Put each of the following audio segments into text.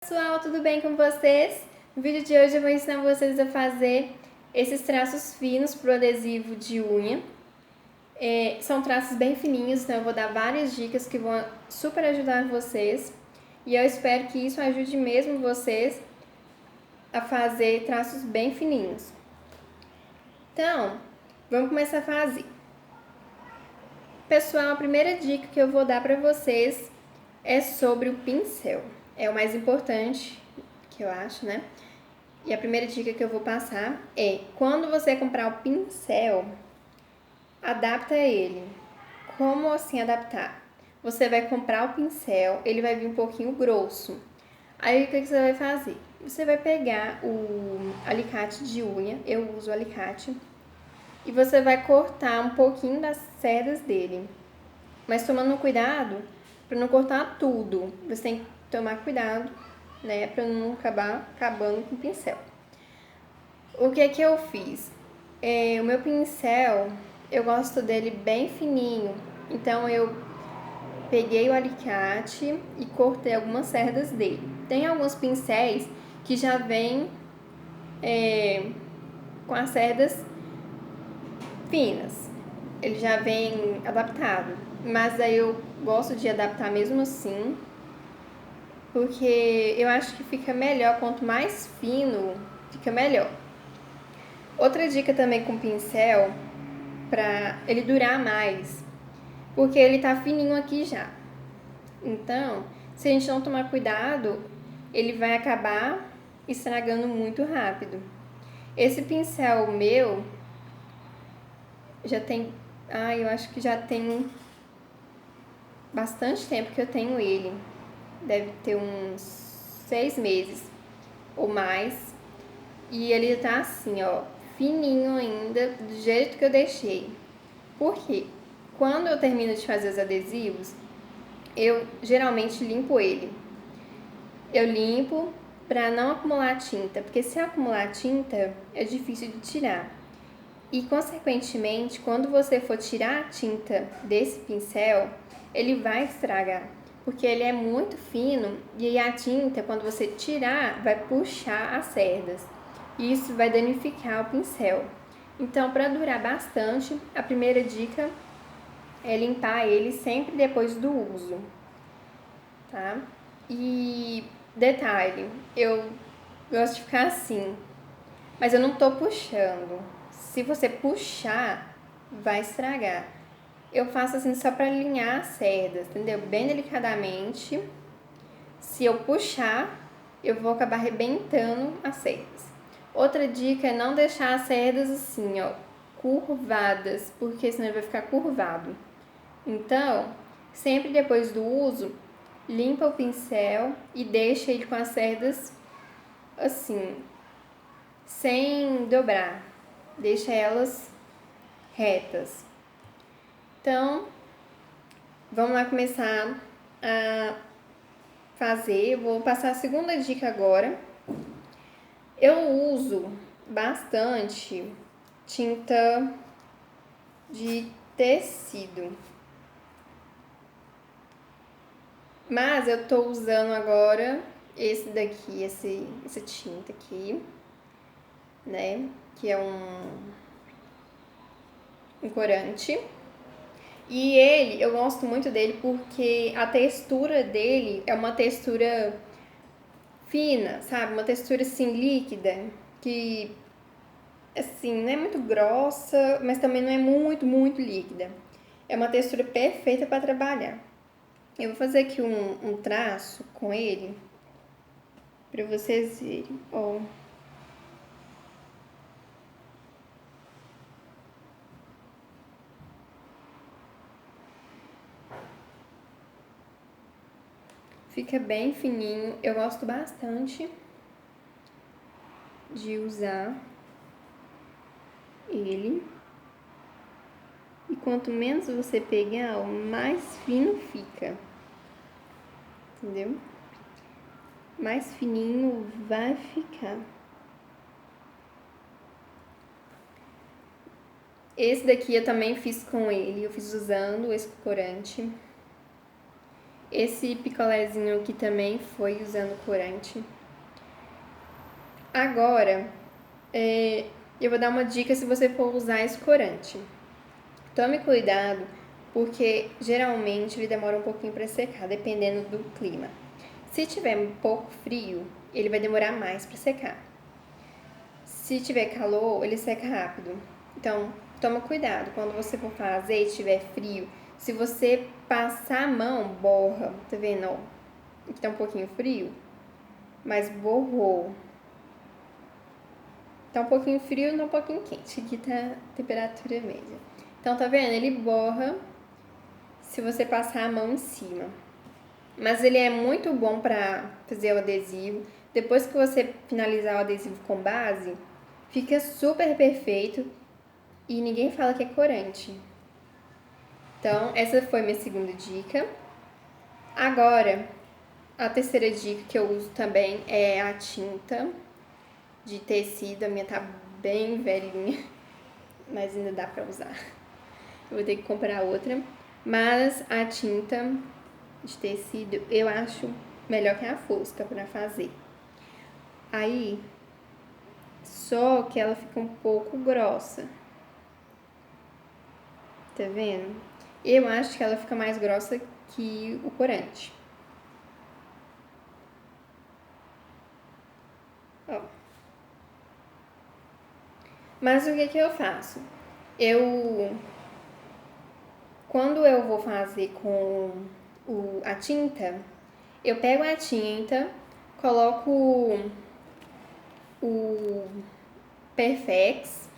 Pessoal, tudo bem com vocês? No vídeo de hoje eu vou ensinar vocês a fazer esses traços finos para o adesivo de unha. São traços bem fininhos, então eu vou dar várias dicas que vão super ajudar vocês. E eu espero que isso ajude mesmo vocês a fazer traços bem fininhos. Então, vamos começar a fazer. Pessoal, a primeira dica que eu vou dar para vocês é sobre o pincel. É o mais importante, que eu acho, né? E a primeira dica que eu vou passar é, quando você comprar o pincel, adapta ele. Como assim adaptar? Você vai comprar o pincel, ele vai vir um pouquinho grosso. Aí o que você vai fazer? Você vai pegar o alicate de unha, eu uso o alicate, e você vai cortar um pouquinho das cerdas dele. Mas tomando cuidado para não cortar tudo. Você tem que tomar cuidado, né, para não acabar acabando com o pincel. O que que eu fiz? O meu pincel, eu gosto dele bem fininho, então eu peguei o alicate e cortei algumas cerdas dele. Tem alguns pincéis que já vêm com as cerdas finas, ele já vem adaptado, mas aí eu gosto de adaptar mesmo assim, porque eu acho que fica melhor, quanto mais fino, fica melhor. Outra dica também com pincel, para ele durar mais, porque ele tá fininho aqui já. Então, se a gente não tomar cuidado, ele vai acabar estragando muito rápido. Esse pincel meu já tem, eu acho que já tem bastante tempo que eu tenho ele. Deve ter uns 6 meses ou mais. E ele tá assim, ó, fininho ainda, do jeito que eu deixei. Por quê? Quando eu termino de fazer os adesivos, eu geralmente limpo ele. Eu limpo para não acumular tinta, porque se acumular tinta é difícil de tirar. E consequentemente, quando você for tirar a tinta desse pincel, ele vai estragar, porque ele é muito fino e a tinta, quando você tirar, vai puxar as cerdas. E isso vai danificar o pincel. Então, para durar bastante, a primeira dica é limpar ele sempre depois do uso, tá? E detalhe, eu gosto de ficar assim, mas eu não tô puxando. Se você puxar, vai estragar. Eu faço assim só para alinhar as cerdas, entendeu? Bem delicadamente. Se eu puxar, eu vou acabar arrebentando as cerdas. Outra dica é não deixar as cerdas assim, ó, curvadas, porque senão ele vai ficar curvado. Então, sempre depois do uso, limpa o pincel e deixa ele com as cerdas assim, sem dobrar. Deixa elas retas. Então, vamos lá começar a fazer. Eu vou passar a segunda dica agora. Eu uso bastante tinta de tecido. Mas eu tô usando agora esse daqui, essa tinta aqui, né? Que é um corante. E ele, eu gosto muito dele porque a textura dele é uma textura fina, sabe? Uma textura assim líquida, que assim, não é muito grossa, mas também não é muito líquida. É uma textura perfeita para trabalhar. Eu vou fazer aqui um traço com ele para vocês verem. Ó. Fica bem fininho. Eu gosto bastante de usar ele. E quanto menos você pegar, ó, mais fino fica. Entendeu? Mais fininho vai ficar. Esse daqui eu também fiz com ele. Eu fiz usando esse corante. Esse picolézinho aqui também foi usando corante. Agora, eu vou dar uma dica se você for usar esse corante. Tome cuidado, porque geralmente ele demora um pouquinho para secar, dependendo do clima. Se tiver um pouco frio, ele vai demorar mais para secar. Se tiver calor, ele seca rápido. Então, toma cuidado quando você for fazer e tiver frio. Se você passar a mão, borra. Tá vendo? Ó, aqui tá um pouquinho frio, mas borrou. Tá um pouquinho frio, não um pouquinho quente. Aqui tá a temperatura média. Então, tá vendo? Ele borra se você passar a mão em cima. Mas ele é muito bom pra fazer o adesivo. Depois que você finalizar o adesivo com base, fica super perfeito e ninguém fala que é corante. Então, essa foi minha segunda dica. Agora, a terceira dica que eu uso também é a tinta de tecido. A minha tá bem velhinha, mas ainda dá pra usar. Eu vou ter que comprar outra. Mas a tinta de tecido eu acho melhor que a fosca pra fazer. Aí, só que ela fica um pouco grossa. Tá vendo? Eu acho que ela fica mais grossa que o corante. Ó. Mas o que eu faço? Quando eu vou fazer com a tinta, eu pego a tinta, coloco o Perfex,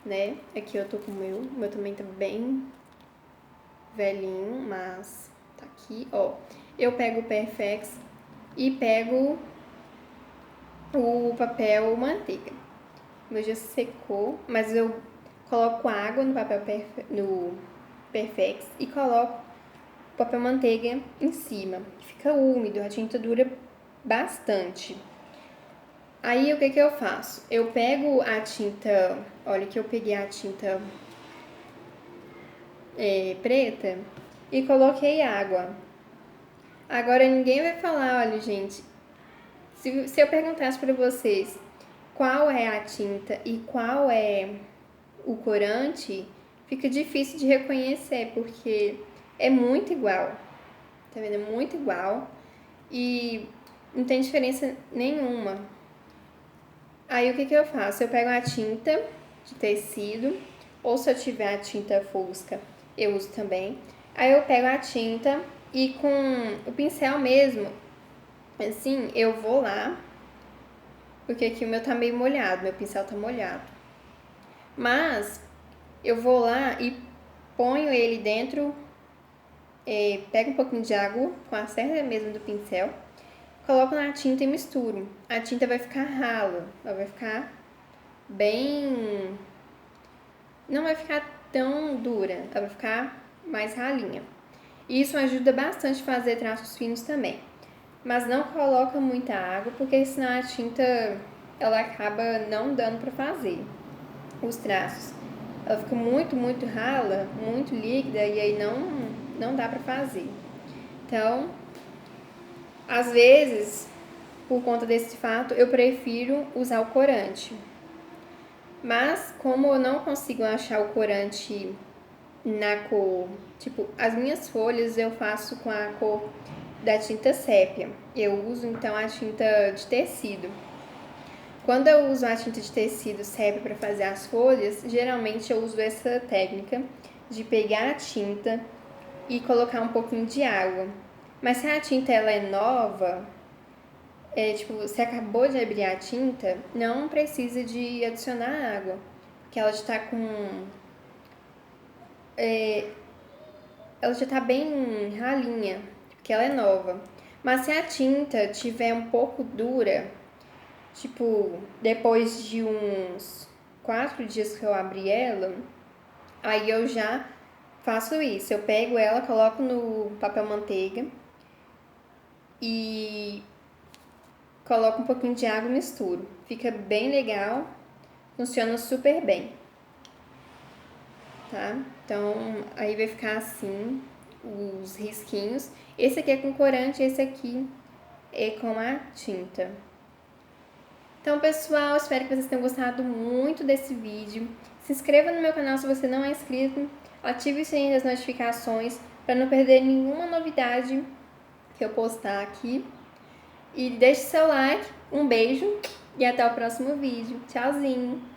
né? Aqui eu tô com o meu também tá bem velhinho, mas tá aqui, ó. Eu pego o Perfex e pego o papel manteiga. O meu já secou, mas eu coloco água no no Perfex e coloco o papel manteiga em cima. Fica úmido, a tinta dura bastante. Aí o que eu faço? Eu pego a tinta, olha que eu peguei a tinta preta e coloquei água. Agora ninguém vai falar, olha gente, se eu perguntasse para vocês qual é a tinta e qual é o corante, fica difícil de reconhecer, porque é muito igual. Tá vendo? É muito igual e não tem diferença nenhuma. Aí o que eu faço? Eu pego a tinta de tecido, ou se eu tiver a tinta fosca, eu uso também. Aí eu pego a tinta e com o pincel mesmo, assim, eu vou lá, porque aqui o meu tá meio molhado, meu pincel tá molhado. Mas eu vou lá e ponho ele dentro, pego um pouquinho de água com a cerda mesmo do pincel, coloco na tinta e misturo. A tinta vai ficar rala, ela vai ficar bem... não vai ficar tão dura, ela vai ficar mais ralinha. E isso ajuda bastante a fazer traços finos também. Mas não coloca muita água, porque senão a tinta ela acaba não dando para fazer os traços. Ela fica muito, muito rala, muito líquida e aí não dá para fazer. Então, às vezes, por conta desse fato, eu prefiro usar o corante. Mas, como eu não consigo achar o corante na cor, tipo, as minhas folhas eu faço com a cor da tinta sépia. Eu uso então a tinta de tecido. Quando eu uso a tinta de tecido sépia para fazer as folhas, geralmente eu uso essa técnica de pegar a tinta e colocar um pouquinho de água. Mas se a tinta ela é nova, tipo, você acabou de abrir a tinta, não precisa de adicionar água, porque ela já está com... ela já está bem ralinha, porque ela é nova. Mas se a tinta tiver um pouco dura, tipo, depois de uns 4 dias que eu abri ela, aí eu já faço isso. Eu pego ela, coloco no papel manteiga e coloco um pouquinho de água e misturo. Fica bem legal, funciona super bem, tá? Então, aí vai ficar assim, os risquinhos. Esse aqui é com corante, esse aqui é com a tinta. Então, pessoal, espero que vocês tenham gostado muito desse vídeo. Se inscreva no meu canal se você não é inscrito. Ative o sininho das notificações para não perder nenhuma novidade que eu postar aqui. E deixe seu like. Um beijo e até o próximo vídeo. Tchauzinho!